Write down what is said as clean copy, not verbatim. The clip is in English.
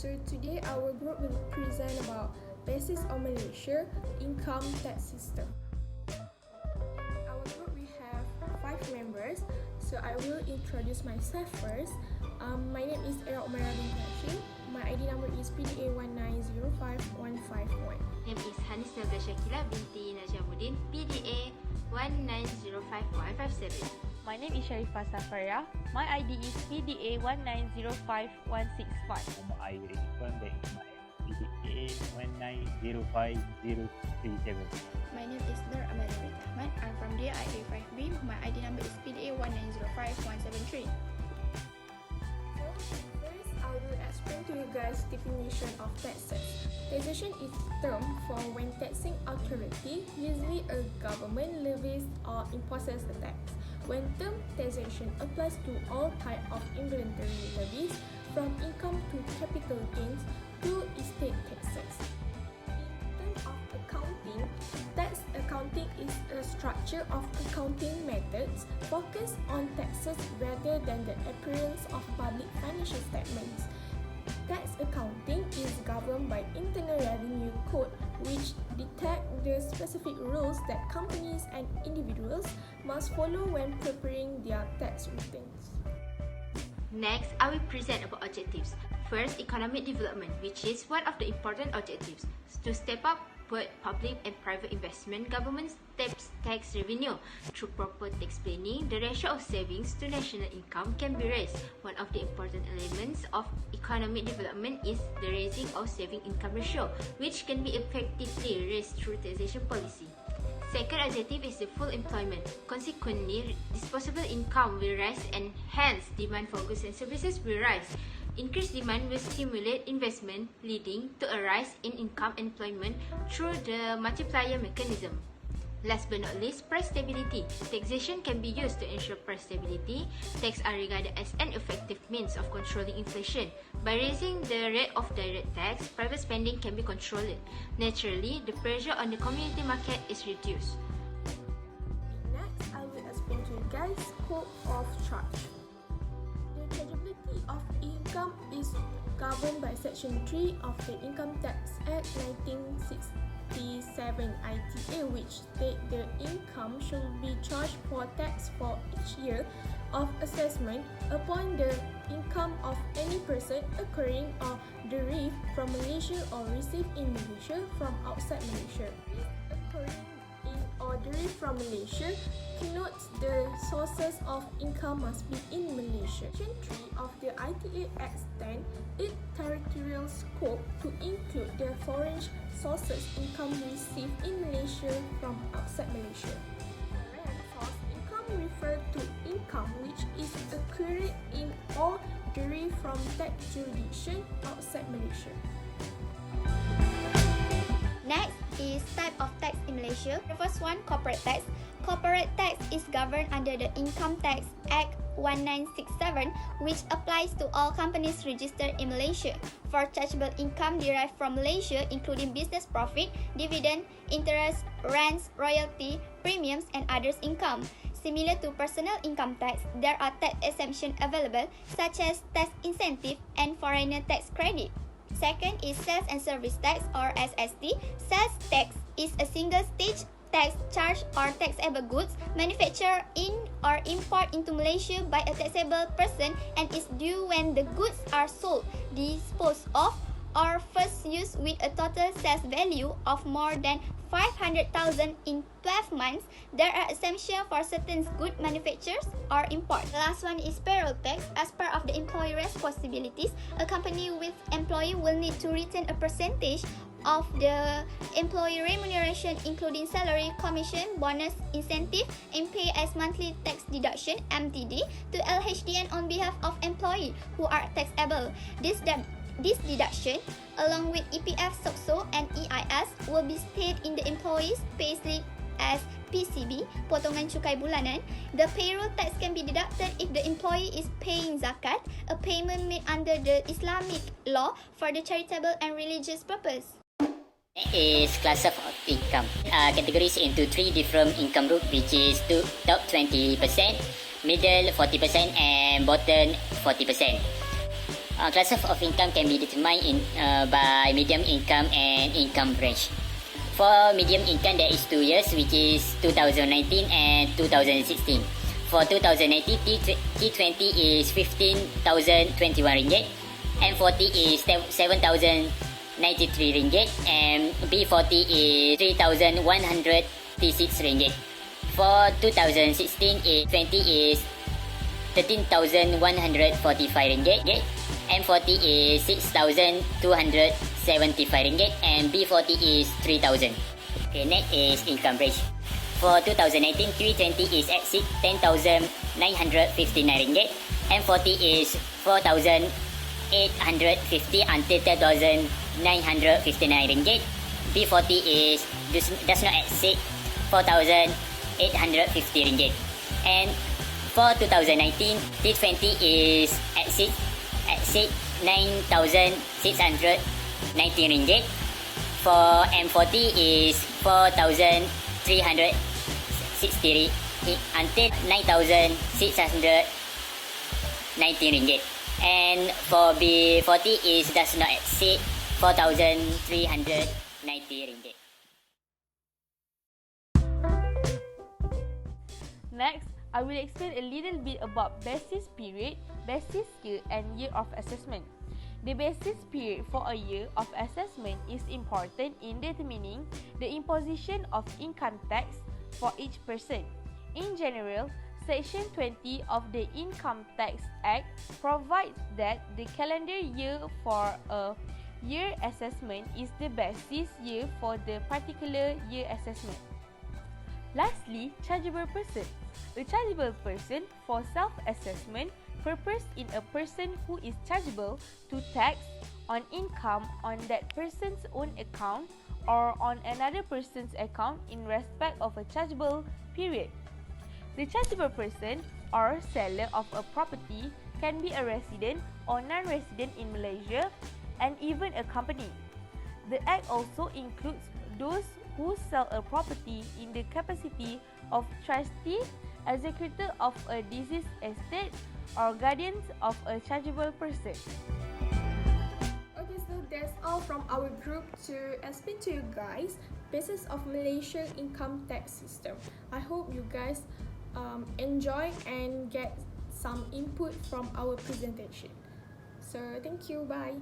So today our group will present about basis of Malaysia income tax system. In our group we have 5 members. So I will introduce myself first. My name is Era Umaira bin Hashim. My ID number is PDA 1905151. Name is Hanisa Shakila binti Najamuddin, PDA 1905157. My name is Sharifah Safaria. My ID is PDA 1905165. Nama I Irfan dan PDA 1905037. My name is Nur Amalia Ahmad. I'm from DIA 5B. My ID number is PDA 1905173. So first I will explain to you guys definition of taxes. Taxation is term for when taxing authority, usually a government, levies or imposes a tax. When term taxation applies to all type of involuntary levies, from income to capital gains to estate taxes. In terms of accounting, tax accounting is a structure of accounting methods focused on taxes rather than the appearance of public financial statements. Tax accounting is governed by Internal Revenue Code, which detect the specific rules that companies and individuals must follow when preparing their tax returns. Next, I will present about objectives. First, economic development, which is one of the important objectives. To step up both public and private investment, government steps tax revenue. Through proper tax planning, the ratio of savings to national income can be raised. One of the important elements of economic development is the raising of saving income ratio, which can be effectively raised through taxation policy. Second objective is the full employment. Consequently, disposable income will rise and hence demand for goods and services will rise. Increased demand will stimulate investment, leading to a rise in income and employment through the multiplier mechanism. Last but not least, price stability. Taxation can be used to ensure price stability. Taxes are regarded as an effective means of controlling inflation. By raising the rate of direct tax, private spending can be controlled. Naturally, the pressure on the community market is reduced. Next, I will explain to you guys scope of charge. The chargeability of income is governed by Section 3 of the Income Tax Act 1967 ITA, which state the income should be charged for tax for each year of assessment upon the income of any person occurring or derived from Malaysia or received in Malaysia from outside Malaysia. Occurring in or derived from Malaysia connotes the sources of income must be in Malaysia. Section 3 of the ITA extend its territorial scope to include the foreign sources income received in Malaysia from outside Malaysia. Foreign income refer to income which is occurring in or derived from tax jurisdiction outside Malaysia. Next is type of tax in Malaysia. The first one, corporate tax. Corporate tax is governed under the Income Tax Act 1967, which applies to all companies registered in Malaysia. For chargeable income derived from Malaysia, including business profit, dividend, interest, rents, royalty, premiums, and others income. Similar to personal income tax, there are tax exemptions available, such as tax incentive and foreigner tax credit. Second is sales and service tax or SST. Sales tax is a single stage tax charge or taxable goods manufactured in or import into Malaysia by a taxable person and is due when the goods are sold, disposed of, or first used with a total sales value of more than 500,000 in 12 months. There are exemptions for certain good manufacturers or import. The last one is payroll tax. As part of the employee responsibilities, a company with employee will need to retain a percentage of the employee remuneration including salary, commission, bonus, incentive, and pay as monthly tax deduction (MTD) to LHDN on behalf of employee who are taxable. This deduction, along with EPF, SOCSO, and EIS, will be stated in the employee's payslip as PCB, potongan cukai bulanan. The payroll tax can be deducted if the employee is paying zakat, a payment made under the Islamic law for the charitable and religious purpose. Is class of income categories into 3 different income group, which is top 20%, middle 40%, and bottom 40%. Class of income can be determined by medium income and income range. For medium income, there is 2 years, which is 2019 and 2016. For 2019, T20 is 15,021 ringgit, M40 is 7,093 ringgit, and B40 is 3,136 ringgit. For 2016, A20 is 13,145 ringgit, M40 is 6,275 ringgit, and B40 is 3,000. Okay, next is income range. For 2019, 320 is at 10,959 ringgit, M40 is 4,850 until 10,959 ringgit, B40 is does not exceed 4,850 ringgit, and for 2019, T20 is at 9,690 ringgit. For M40 is 4,360 until 9,690 ringgit. And for B40 is does not exceed 4,390 ringgit. Next, I will explain a little bit about basis period, basis year and year of assessment. The basis period for a year of assessment is important in determining the imposition of income tax for each person. In general, Section 20 of the Income Tax Act provides that the calendar year for a year assessment is the basis year for the particular year assessment. Lastly, chargeable person. A chargeable person for self-assessment purpose in a person who is chargeable to tax on income on that person's own account or on another person's account in respect of a chargeable period. The chargeable person or seller of a property can be a resident or non-resident in Malaysia and even a company. The Act also includes those who sell a property in the capacity of trustee, executor of a deceased estate, or guardians of a chargeable person. Okay, so that's all from our group to explain to you guys basis of Malaysian income tax system. I hope you guys enjoy and get some input from our presentation. So thank you, bye.